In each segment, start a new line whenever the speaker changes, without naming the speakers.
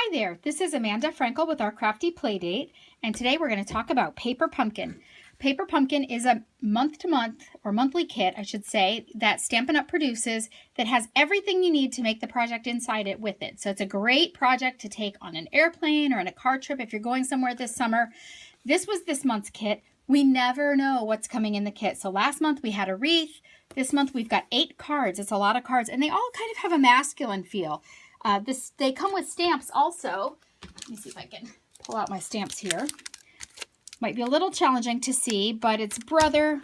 Hi there, this is Amanda Frankel with Our Crafty Playdate, and today we're going to talk about Paper Pumpkin. Paper Pumpkin is a month-to-month, or monthly kit, I should say, that Stampin' Up! Produces that has everything you need to make the project inside it with it. So it's a great project to take on an airplane or on a car trip if you're going somewhere this summer. This was this month's kit. We never know what's coming in the kit. So last month we had a wreath. This month we've got 8 cards. It's a lot of cards, and they all kind of have a masculine feel. They come with stamps also. Let me see if I can pull out my stamps here. Might be a little challenging to see, but it's brother,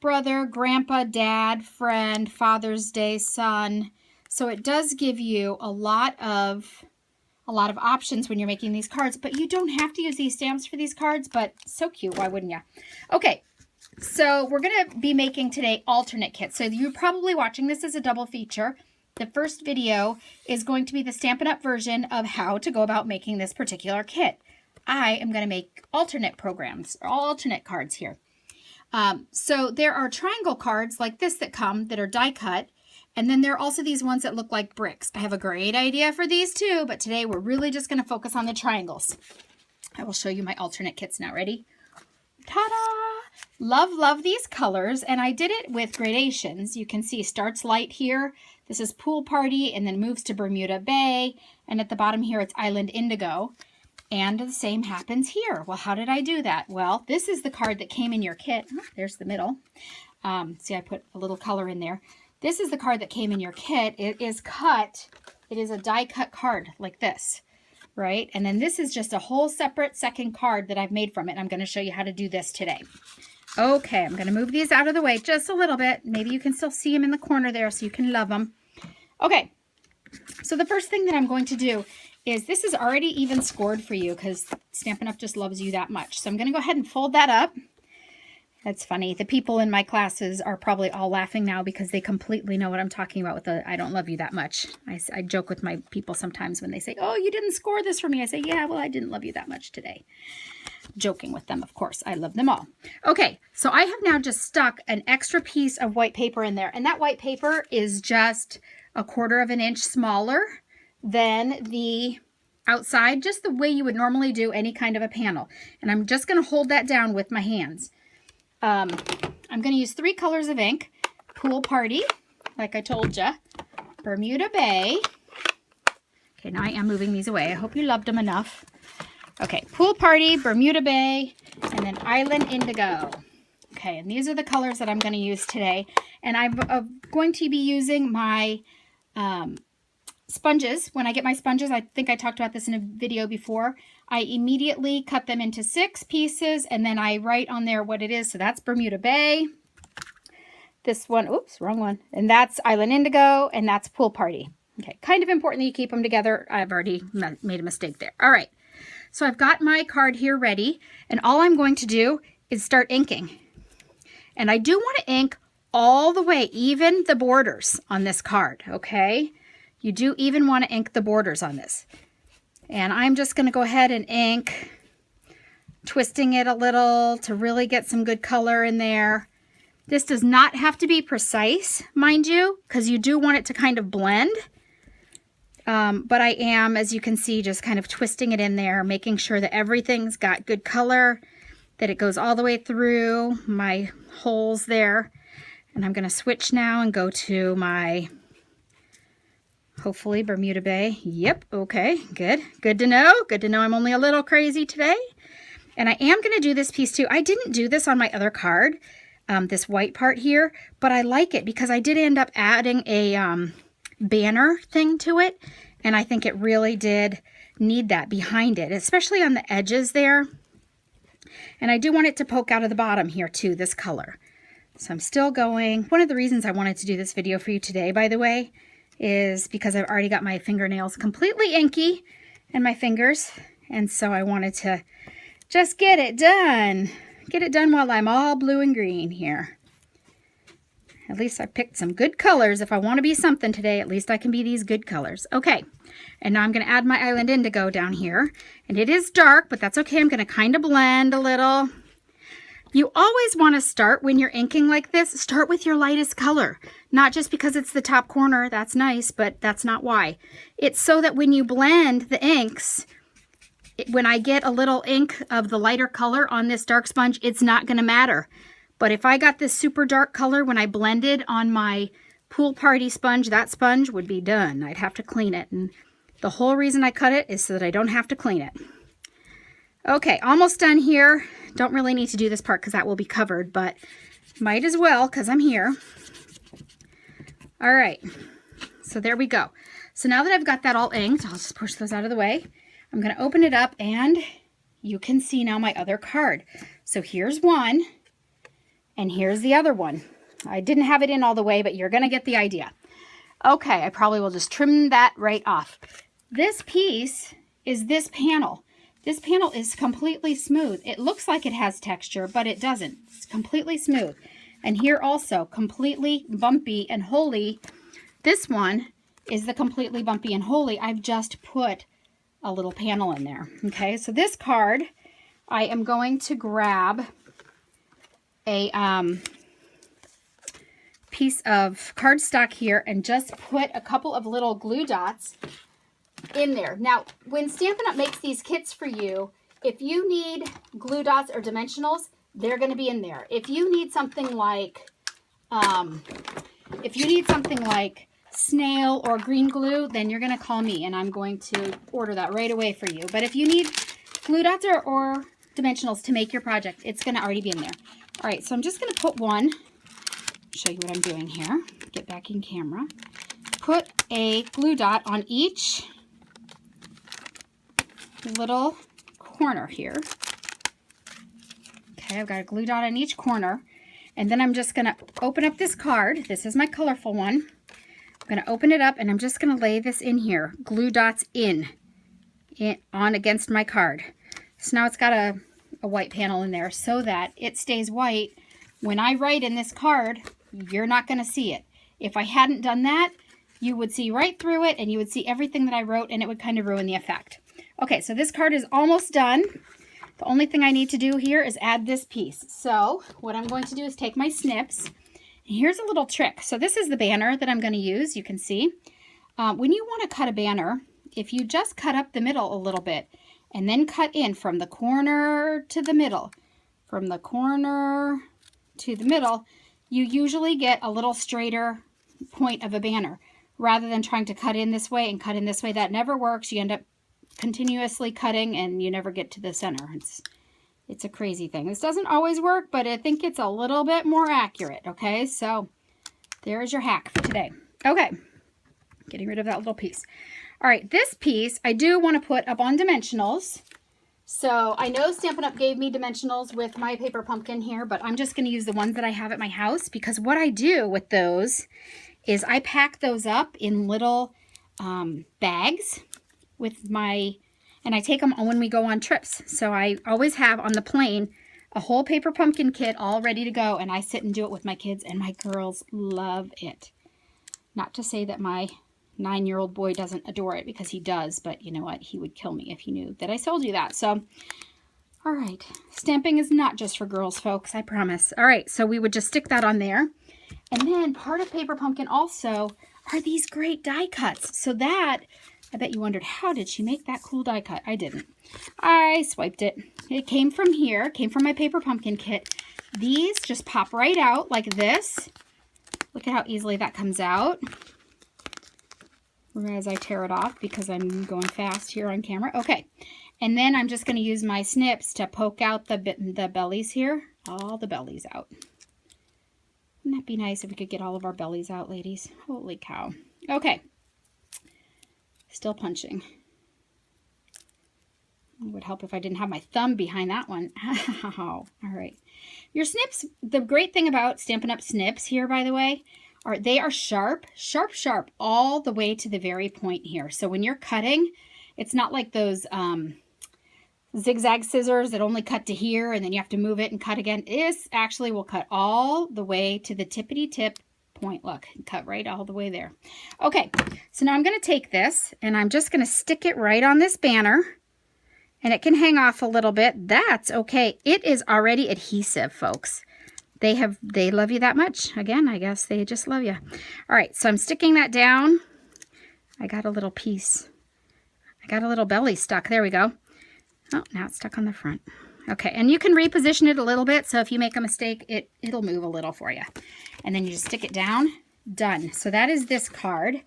grandpa, dad, friend, Father's Day, son. So it does give you a lot of options when you're making these cards, but you don't have to use these stamps for these cards, but so cute, why wouldn't you? Okay, so we're going to be making today alternate kits. So you're probably watching this as a double feature. The first video is going to be the Stampin' Up! Version of how to go about making this particular kit. I am going to make alternate programs, or alternate cards here. So there are triangle cards like this that come that are die cut, and then there are also these ones that look like bricks. I have a great idea for these too, but today we're really just going to focus on the triangles. I will show you my alternate kits now. Ready? Ta-da! Love these colors, and I did it with gradations. You can see starts light here. This is Pool Party, and then moves to Bermuda Bay, and at the bottom here it's Island Indigo. And the same happens here. Well, how did I do that? Well, this is the card that came in your kit. Oh, there's the middle. See, I put a little color in there. This is the card that came in your kit. It is cut. It is a die cut card like this, right? And then this is just a whole separate second card that I've made from it. I'm going to show you how to do this today. Okay, I'm going to move these out of the way just a little bit. Maybe you can still see them in the corner there so you can love them. Okay, so the first thing that I'm going to do is this is already even scored for you because Stampin' Up! Just loves you that much. So I'm going to go ahead and fold that up. That's funny. The people in my classes are probably all laughing now because they completely know what I'm talking about with the I don't love you that much. I joke with my people sometimes when they say, oh, you didn't score this for me. I say, yeah, well, I didn't love you that much today. Joking with them, of course. I love them all. Okay, so I have now just stuck an extra piece of white paper in there. And that white paper is just 1/4 of an inch smaller than the outside, just the way you would normally do any kind of a panel. And I'm just going to hold that down with my hands. I'm going to use 3 colors of ink. Pool Party, like I told you. Bermuda Bay. Okay, now I am moving these away. I hope you loved them enough. Okay, Pool Party, Bermuda Bay, and then Island Indigo. Okay, and these are the colors that I'm going to use today. And I'm going to be using my sponges. When I get my sponges, I think I talked about this in a video before, I immediately cut them into 6 pieces, and then I write on there what it is. So that's Bermuda Bay. This one, oops, wrong one. And that's Island Indigo, and that's Pool Party. Okay, kind of important that you keep them together. I've already made a mistake there. All right. So I've got my card here ready, and all I'm going to do is start inking. And I do want to ink all the way, even the borders on this card, okay? You do even want to ink the borders on this. And I'm just going to go ahead and ink, twisting it a little to really get some good color in there. This does not have to be precise, mind you, because you do want it to kind of blend. But I am, as you can see, just kind of twisting it in there, making sure that everything's got good color, that it goes all the way through my holes there. And I'm going to switch now and go to my, hopefully, Bermuda Bay. Yep, okay, good. Good to know. Good to know I'm only a little crazy today. And I am going to do this piece too. I didn't do this on my other card, this white part here, but I like it because I did end up adding a banner thing to it, and I think it really did need that behind it, especially on the edges there. And I do want it to poke out of the bottom here too, this color. So I'm still going. One of the reasons I wanted to do this video for you today, by the way, is because I've already got my fingernails completely inky and my fingers, and so I wanted to just get it done. Get it done while I'm all blue and green here. At least I picked some good colors. If I want to be something today, at least I can be these good colors. Okay, and now I'm going to add my Island Indigo down here. And it is dark, but that's okay. I'm going to kind of blend a little. You always want to start when you're inking like this, start with your lightest color. Not just because it's the top corner, that's nice, but that's not why. It's so that when you blend the inks, when I get a little ink of the lighter color on this dark sponge, it's not going to matter. But if I got this super dark color when I blended on my pool party sponge, that sponge would be done. I'd have to clean it. And the whole reason I cut it is so that I don't have to clean it. Okay, almost done here. Don't really need to do this part because that will be covered, but might as well because I'm here. All right, so there we go. So now that I've got that all inked, I'll just push those out of the way. I'm going to open it up and you can see now my other card. So here's one and here's the other one. I didn't have it in all the way, but you're going to get the idea. Okay, I probably will just trim that right off. This piece is this panel. This panel is completely smooth. It looks like it has texture, but it doesn't. It's completely smooth. And here also, completely bumpy and holy. This one is the completely bumpy and holy. I've just put a little panel in there. Okay, so this card, I am going to grab a piece of cardstock here and just put a couple of little glue dots in there. Now, when Stampin' Up! Makes these kits for you, if you need glue dots or dimensionals, they're going to be in there. If you need something like, snail or green glue, then you're going to call me and I'm going to order that right away for you. But if you need glue dots or dimensionals to make your project, it's going to already be in there. All right, so I'm just going to put one, show you what I'm doing here, get back in camera, put a glue dot on each little corner here. Okay, I've got a glue dot on each corner, and then I'm just going to open up this card. This is my colorful one. I'm going to open it up and I'm just going to lay this in here, glue dots on against my card. So now it's got a white panel in there so that it stays white. When I write in this card, you're not going to see it. If I hadn't done that, you would see right through it and you would see everything that I wrote and it would kind of ruin the effect. Okay, so this card is almost done. The only thing I need to do here is add this piece. So what I'm going to do is take my snips. And here's a little trick. So this is the banner that I'm going to use. You can see. When you want to cut a banner, if you just cut up the middle a little bit and then cut in from the corner to the middle, from the corner to the middle, you usually get a little straighter point of a banner rather than trying to cut in this way and cut in this way. That never works. You end up continuously cutting and you never get to the center. It's a crazy thing. This doesn't always work, but I think it's a little bit more accurate. Okay, so there's your hack for today. Okay, getting rid of that little piece. All right, this piece I do want to put up on dimensionals. So I know Stampin' Up! Gave me dimensionals with my paper pumpkin here, but I'm just going to use the ones that I have at my house because what I do with those is I pack those up in little bags with my, and I take them when we go on trips. So I always have on the plane a whole paper pumpkin kit all ready to go, and I sit and do it with my kids, and my girls love it. Not to say that my 9-year-old boy doesn't adore it, because he does, but you know what? He would kill me if he knew that I told you that. So, all right. Stamping is not just for girls, folks, I promise. All right, so we would just stick that on there. And then part of Paper Pumpkin also are these great die cuts. So that, I bet you wondered, how did she make that cool die cut? I didn't. I swiped it. It came from here, came from my Paper Pumpkin kit. These just pop right out like this. Look at how easily that comes out. As I tear it off because I'm going fast here on camera. Okay, and then I'm just going to use my snips to poke out the bellies here. All the bellies out. Wouldn't that be nice if we could get all of our bellies out, ladies? Holy cow. Okay. Still punching. It would help if I didn't have my thumb behind that one. Ow. All right. Your snips, the great thing about Stampin' Up! Snips here, by the way, they are sharp, sharp, sharp all the way to the very point here. So when you're cutting, it's not like those zigzag scissors that only cut to here and then you have to move it and cut again. This actually will cut all the way to the tippity tip point. Look, cut right all the way there. Okay, so now I'm going to take this and I'm just going to stick it right on this banner. And it can hang off a little bit. That's okay. It is already adhesive, folks. They love you that much. Again, I guess they just love you. All right, so I'm sticking that down. I got a little piece. I got a little belly stuck. There we go. Oh, now it's stuck on the front. Okay, and you can reposition it a little bit, so if you make a mistake, it'll move a little for you. And then you just stick it down. Done. So that is this card.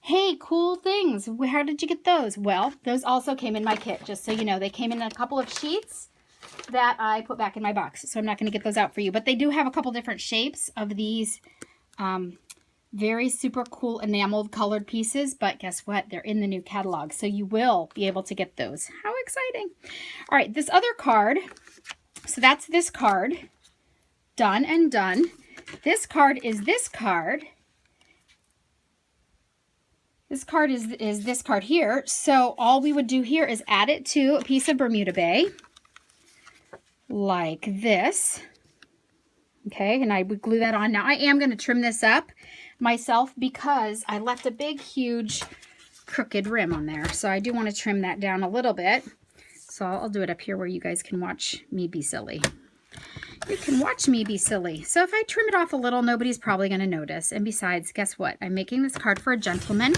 Hey, cool things. How did you get those? Well, those also came in my kit, just so you know. They came in a couple of sheets that I put back in my box, so I'm not going to get those out for you. But they do have a couple different shapes of these very super cool enameled colored pieces. But guess what? They're in the new catalog, so you will be able to get those. How exciting. All right, this other card. So that's this card. Done and done. This card is this card. This card is this card here. So all we would do here is add it to a piece of Bermuda Bay. Like this. Okay, and I would glue that on. Now I am going to trim this up myself because I left a big, huge, crooked rim on there. So I do want to trim that down a little bit. So I'll do it up here where you guys can watch me be silly. You can watch me be silly. So if I trim it off a little, nobody's probably going to notice. And besides, guess what? I'm making this card for a gentleman,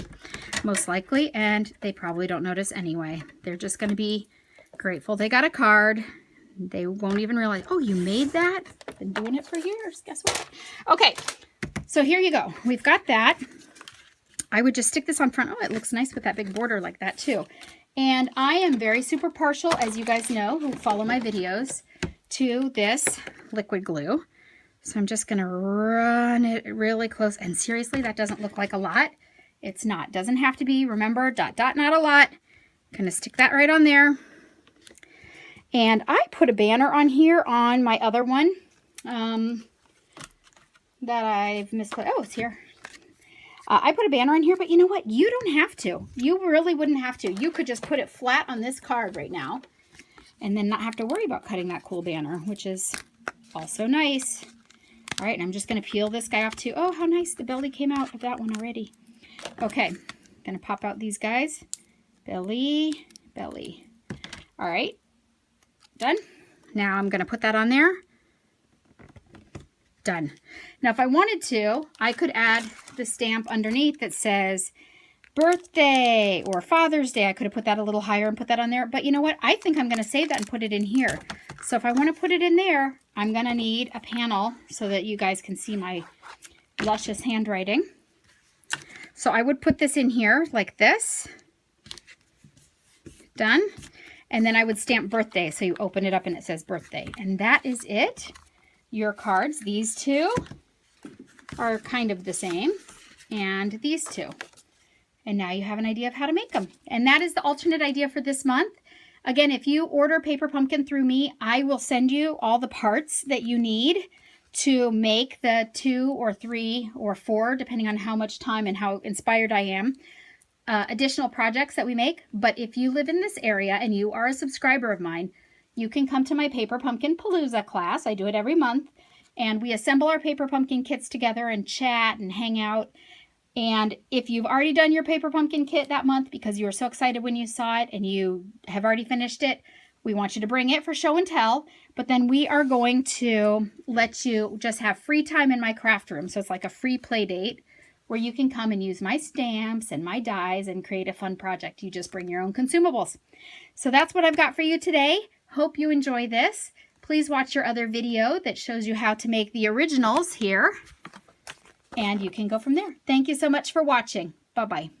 most likely, and they probably don't notice anyway. They're just going to be grateful they got a card. They won't even realize, oh, you made that? I've been doing it for years. Guess what? Okay, so here you go. We've got that. I would just stick this on front. Oh, it looks nice with that big border like that too. And I am very super partial, as you guys know, who follow my videos, to this liquid glue. So I'm just going to run it really close. And seriously, that doesn't look like a lot. It's not. Doesn't have to be. Remember, dot, dot, not a lot. Going to stick that right on there. And I put a banner on here on my other one that I've misplaced. Oh, it's here. I put a banner on here, but you know what? You don't have to. You really wouldn't have to. You could just put it flat on this card right now and then not have to worry about cutting that cool banner, which is also nice. All right, and I'm just going to peel this guy off too. Oh, how nice. The belly came out of that one already. Okay, going to pop out these guys. Belly, belly. All right. Done. Now I'm going to put that on there. Done. Now if I wanted to, I could add the stamp underneath that says birthday or Father's Day. I could have put that a little higher and put that on there. But you know what? I think I'm going to save that and put it in here. So if I want to put it in there, I'm going to need a panel so that you guys can see my luscious handwriting. So I would put this in here like this. Done. And then I would stamp birthday. So you open it up and it says birthday. And that is it. Your cards, these two are kind of the same. And these two. And now you have an idea of how to make them. And that is the alternate idea for this month. Again, if you order Paper Pumpkin through me, I will send you all the parts that you need to make the 2 or 3 or 4, depending on how much time and how inspired I am, additional projects that we make. But if you live in this area and you are a subscriber of mine, you can come to my Paper Pumpkin Palooza class. I do it every month. And we assemble our Paper Pumpkin kits together and chat and hang out. And if you've already done your Paper Pumpkin kit that month because you were so excited when you saw it and you have already finished it, we want you to bring it for show and tell. But then we are going to let you just have free time in my craft room. So it's like a free play date where you can come and use my stamps and my dies and create a fun project. You just bring your own consumables. So that's what I've got for you today. Hope you enjoy this. Please watch your other video that shows you how to make the originals here. And you can go from there. Thank you so much for watching. Bye-bye.